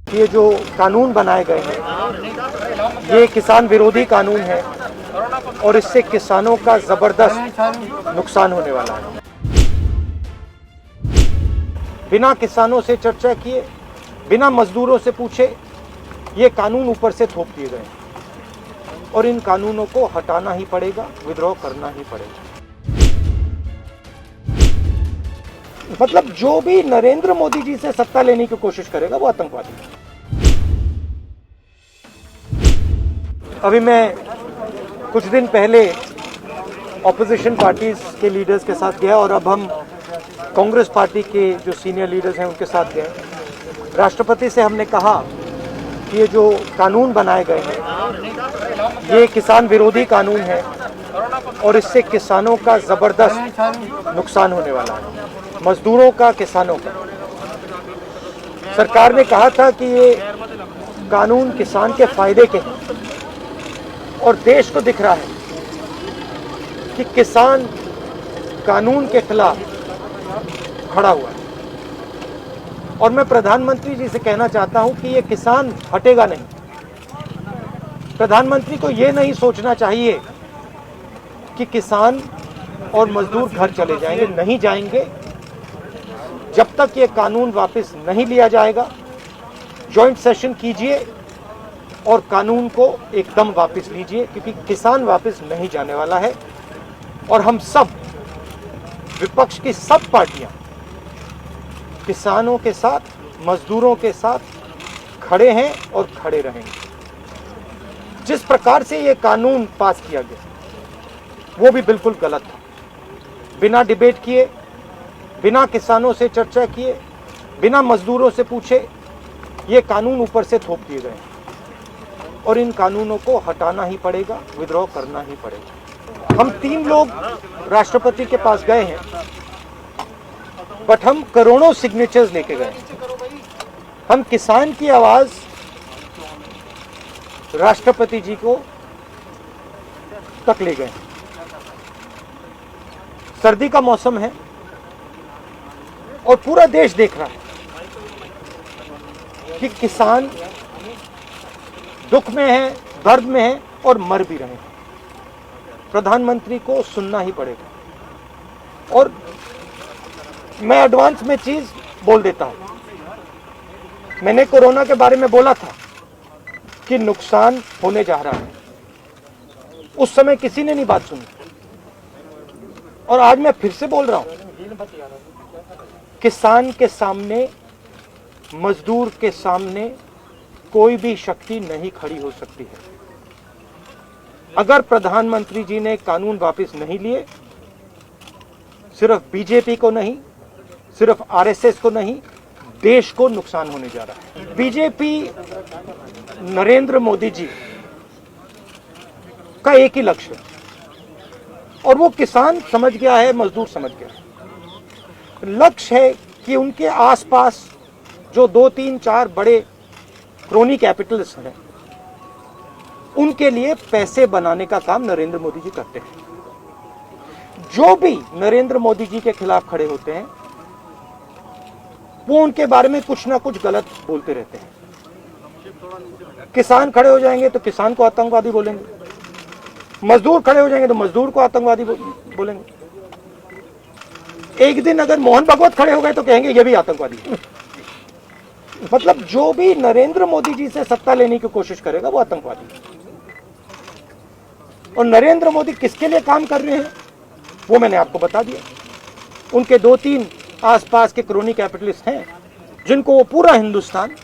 ये जो कानून बनाए गए हैं ये किसान विरोधी कानून है और इससे किसानों का जबरदस्त नुकसान होने वाला है। बिना किसानों से चर्चा किए, बिना मजदूरों से पूछे ये कानून ऊपर से थोप दिए गए और इन कानूनों को हटाना ही पड़ेगा, विद्रोह करना ही पड़ेगा। मतलब जो भी नरेंद्र मोदी जी से सत्ता लेने की कोशिश करेगा वो आतंकवादी है। अभी मैं कुछ दिन पहले ऑपोजिशन पार्टीज के लीडर्स के साथ गया और अब हम कांग्रेस पार्टी के जो सीनियर लीडर्स हैं उनके साथ गए। राष्ट्रपति से हमने कहा कि ये जो कानून बनाए गए हैं ये किसान विरोधी कानून है और इससे किसानों का जबरदस्त नुकसान होने वाला है, मजदूरों का, किसानों का। सरकार ने कहा था कि ये कानून किसान के फायदे के हैं और देश को दिख रहा है कि किसान कानून के खिलाफ खड़ा हुआ है। और मैं प्रधानमंत्री जी से कहना चाहता हूं कि ये किसान हटेगा नहीं। प्रधानमंत्री को ये नहीं सोचना चाहिए कि किसान और मजदूर घर चले जाएंगे, नहीं जाएंगे। जब तक ये कानून वापस नहीं लिया जाएगा, जॉइंट सेशन कीजिए और कानून को एकदम वापस लीजिए, क्योंकि किसान वापस नहीं जाने वाला है। और हम सब, विपक्ष की सब पार्टियां किसानों के साथ, मजदूरों के साथ खड़े हैं और खड़े रहेंगे। जिस प्रकार से ये कानून पास किया गया वो भी बिल्कुल गलत था। बिना डिबेट किए, बिना किसानों से चर्चा किए, बिना मजदूरों से पूछे ये कानून ऊपर से थोप दिए गए और इन कानूनों को हटाना ही पड़ेगा, विद्रोह करना ही पड़ेगा। हम 3 लोग राष्ट्रपति के पास गए हैं, बट हम करोड़ों सिग्नेचर्स लेके गए। हम किसान की आवाज राष्ट्रपति जी को तक ले गए। सर्दी का मौसम है और पूरा देश देख रहा है कि किसान दुख में है, दर्द में है और मर भी रहे हैं। प्रधानमंत्री को सुनना ही पड़ेगा। और मैं एडवांस में चीज बोल देता हूं। मैंने कोरोना के बारे में बोला था कि नुकसान होने जा रहा है। उस समय किसी ने नहीं बात सुनी और आज मैं फिर से बोल रहा हूं, किसान के सामने, मजदूर के सामने कोई भी शक्ति नहीं खड़ी हो सकती है। अगर प्रधानमंत्री जी ने कानून वापस नहीं लिए, सिर्फ बीजेपी को नहीं, सिर्फ आरएसएस को नहीं, देश को नुकसान होने जा रहा है। बीजेपी, नरेंद्र मोदी जी का एक ही लक्ष्य है और वो किसान समझ गया है, मजदूर समझ गया है। लक्ष्य है कि उनके आसपास जो 2, 3, 4 बड़े क्रोनी कैपिटल्स हैं, उनके लिए पैसे बनाने का काम नरेंद्र मोदी जी करते हैं। जो भी नरेंद्र मोदी जी के खिलाफ खड़े होते हैं वो उनके बारे में कुछ ना कुछ गलत बोलते रहते हैं। किसान खड़े हो जाएंगे तो किसान को आतंकवादी बोलेंगे, मजदूर खड़े हो जाएंगे तो मजदूर को आतंकवादी बोलेंगे। एक दिन अगर मोहन भागवत खड़े हो गए तो कहेंगे ये भी आतंकवादी है। मतलब जो भी नरेंद्र मोदी जी से सत्ता लेने की कोशिश करेगा वो आतंकवादी है। और नरेंद्र मोदी किसके लिए काम कर रहे हैं वो मैंने आपको बता दिया। उनके 2-3 आसपास के क्रोनी कैपिटलिस्ट हैं जिनको वो पूरा हिंदुस्तान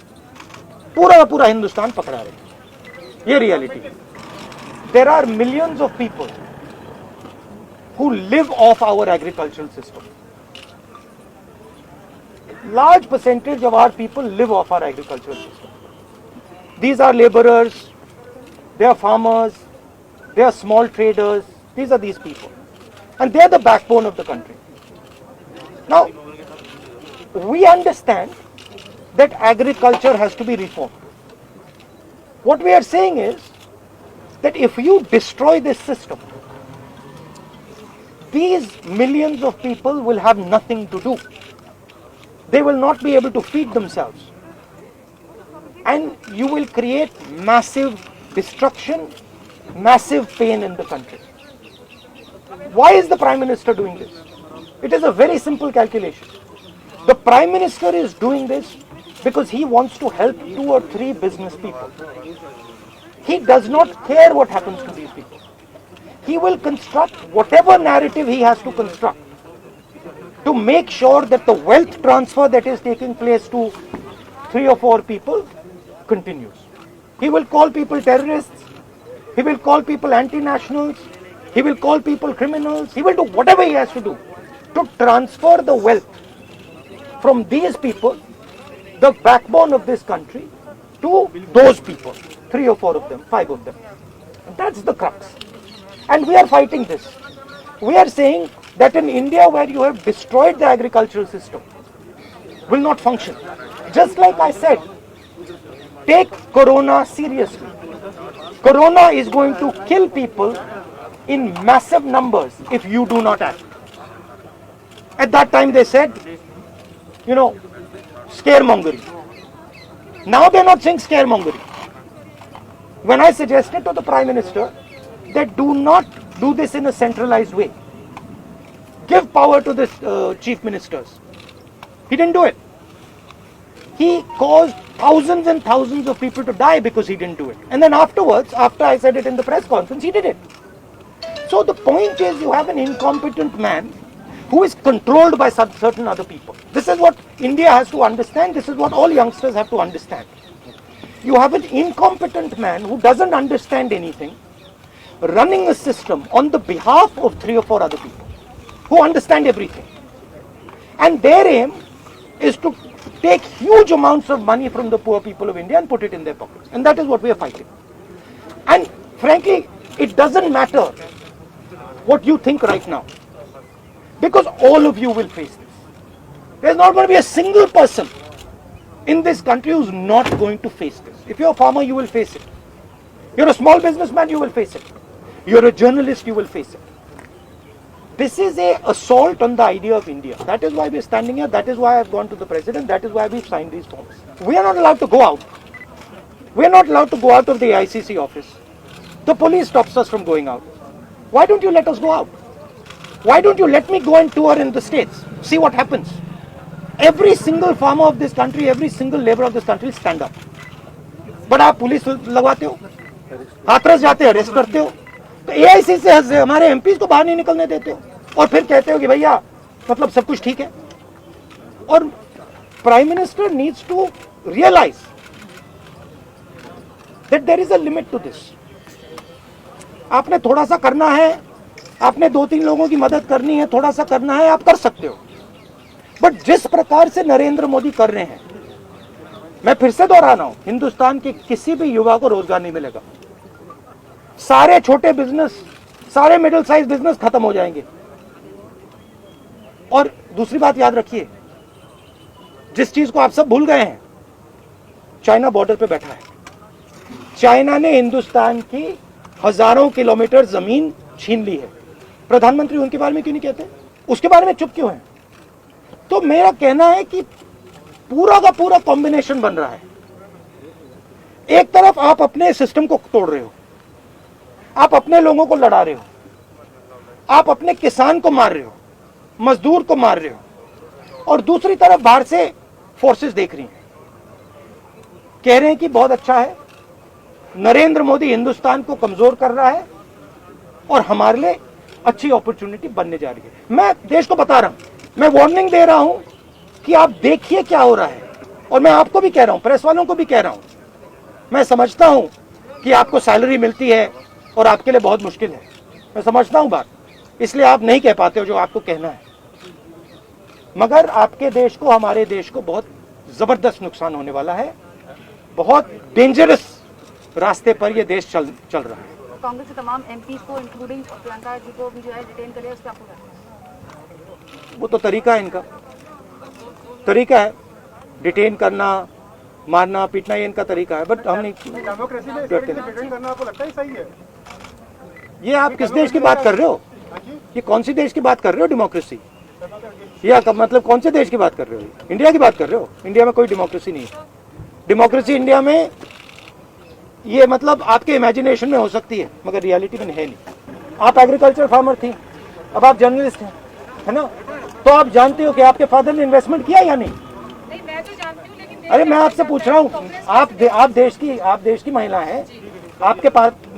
पकड़ा रहे हैं। ये रियलिटी है। There are millions of people who live off our agricultural system. Large percentage of our people live off our agricultural system. These are laborers, they are farmers, they are small traders. These are these people, and they are the backbone of the country. Now, we understand that agriculture has to be reformed. What we are saying is that if you destroy this system, these millions of people will have nothing to do. They will not be able to feed themselves. and you will create massive destruction, massive pain in the country. Why is the Prime Minister doing this? It is a very simple calculation. The Prime Minister is doing this because he wants to help 2 or 3 business people. He does not care what happens to these people. He will construct whatever narrative he has to construct to make sure that the wealth transfer that is taking place to 3 or 4 people continues. He will call people terrorists. He will call people anti-nationals. He will call people criminals. He will do whatever he has to do to transfer the wealth from these people, the backbone of this country, to those people, 3 or 4 of them, 5 of them. That's the crux. And we are fighting this. We are saying that in India, where you have destroyed the agricultural system, will not function. Just like I said, take Corona seriously. Corona is going to kill people in massive numbers if you do not act. At that time they said, scaremongering. Now they're not saying scaremongering. When I suggested to the Prime Minister that do not do this in a centralized way, give power to the chief ministers, he didn't do it. He caused thousands and thousands of people to die because he didn't do it. And then afterwards, after I said it in the press conference, he did it. So the point is, you have an incompetent man who is controlled by certain other people. This is what India has to understand. This is what all youngsters have to understand. You have an incompetent man who doesn't understand anything, running a system on the behalf of 3 or 4 other people who understand everything. And their aim is to take huge amounts of money from the poor people of India and put it in their pockets. And that is what we are fighting. And frankly, it doesn't matter what you think right now, because all of you will face this. There's not going to be a single person in this country who's not going to face this. If you're a farmer, you will face it. You're a small businessman, you will face it. You're a journalist, you will face it. This is an assault on the idea of India. That is why we're standing here. That is why I've gone to the president. That is why we've signed these forms. We are not allowed to go out. We are not allowed to go out of the ICC office. The police stops us from going out. Why don't you let us go out? Why don't you let me go and tour in the states? See what happens. Every single farmer of this country, every single labor of this country will stand up. But आप police लगवाते हो, हाथरस जाते हो, arrest करते हो, तो AIC से हमारे MPs को बाहर नहीं निकलने देते हो, और फिर कहते हो कि भैया मतलब सब कुछ ठीक है. और Prime Minister needs to realize that there is a limit to this. आपने थोड़ा सा करना है, आपने 2-3 लोगों की मदद करनी है, थोड़ा सा करना है, आप कर सकते हो. बट जिस प्रकार से नरेंद्र मोदी कर रहे हैं, मैं फिर से दोहरा रहा हूं, हिंदुस्तान के किसी भी युवा को रोजगार नहीं मिलेगा. सारे छोटे बिजनेस, सारे मिडिल साइज बिजनेस खत्म हो जाएंगे. और दूसरी बात याद रखिए, जिस चीज को आप सब भूल गए हैं, चाइना बॉर्डर पे बैठा है. चाइना ने हिंदुस्तान की हजारों किलोमीटर जमीन छीन ली है. प्रधानमंत्री उनके बारे में क्यों नहीं कहते? उसके बारे में चुप क्यों है? तो मेरा कहना है कि पूरा का पूरा कॉम्बिनेशन बन रहा है. एक तरफ आप अपने सिस्टम को तोड़ रहे हो, आप अपने लोगों को लड़ा रहे हो, आप अपने किसान को मार रहे हो, मजदूर को मार रहे हो, और दूसरी तरफ बाहर से फोर्सेस देख रही हैं, कह रहे हैं कि बहुत अच्छा है, नरेंद्र मोदी हिंदुस्तान को कमजोर कर रहा है और हमारे लिए अच्छी अपॉर्चुनिटी बनने जा रही है. मैं देश को बता रहा हूं, मैं वार्निंग दे रहा हूं कि आप देखिए क्या हो रहा है. और मैं आपको भी कह रहा हूं, प्रेस वालों को भी कह रहा हूं, मैं समझता हूं कि आपको सैलरी मिलती है और आपके लिए बहुत मुश्किल है. मैं समझता हूं बात, इसलिए आप नहीं कह पाते हो जो आपको कहना है. मगर आपके देश को, हमारे देश को बहुत जबरदस्त नुकसान होने वाला है. बहुत डेंजरस रास्ते पर यह देश चल रहा है. कांग्रेस के तमाम एमपी को इंक्लूडिंग प्रियंका जी को भी जो है डिटेन कर लिया, उसका आपको क्या? वो तो तरीका है, इनका तरीका है डिटेन करना, मारना, पीटना, ये इनका तरीका है. बट हम नहीं करते. डिटेन करना आपको लगता है सही है? ये आप किस देश की बात कर रहे हो? ये कौन सी देश की बात कर रहे हो? डेमोक्रेसी या मतलब कौन से देश की बात कर रहे हो? इंडिया की बात कर रहे हो? इंडिया में कोई डेमोक्रेसी नहीं है. डेमोक्रेसी इंडिया में ये मतलब आपके इमेजिनेशन में हो सकती है, मगर रियलिटी में है नहीं। आप एग्रीकल्चर फार्मर थी, अब आप जर्नलिस्ट हैं, है ना? तो आप जानते हो कि आपके फादर ने इन्वेस्टमेंट किया या नहीं? नहीं, मैं तो जानती हूँ, लेकिन अरे मैं आपसे पूछ रहा हूँ, आप देश की महिला हैं, आपके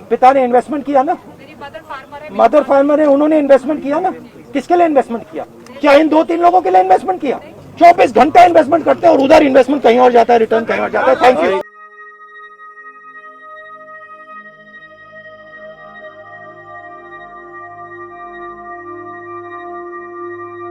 पिता ने इन्वेस्टमेंट किया ना? मेरी मदर फार्मर है। मदर फार्मर है, उन्होंने इन्वेस्टमेंट किया ना? किसके लिए इन्वेस्टमेंट किया? क्या इन 2-3 लोगों के लिए इन्वेस्टमेंट किया? 24 घंटा इन्वेस्टमेंट करते हैं और उधर इन्वेस्टमेंट कहीं और जाता है, रिटर्न कहीं और जाता है। Thank you.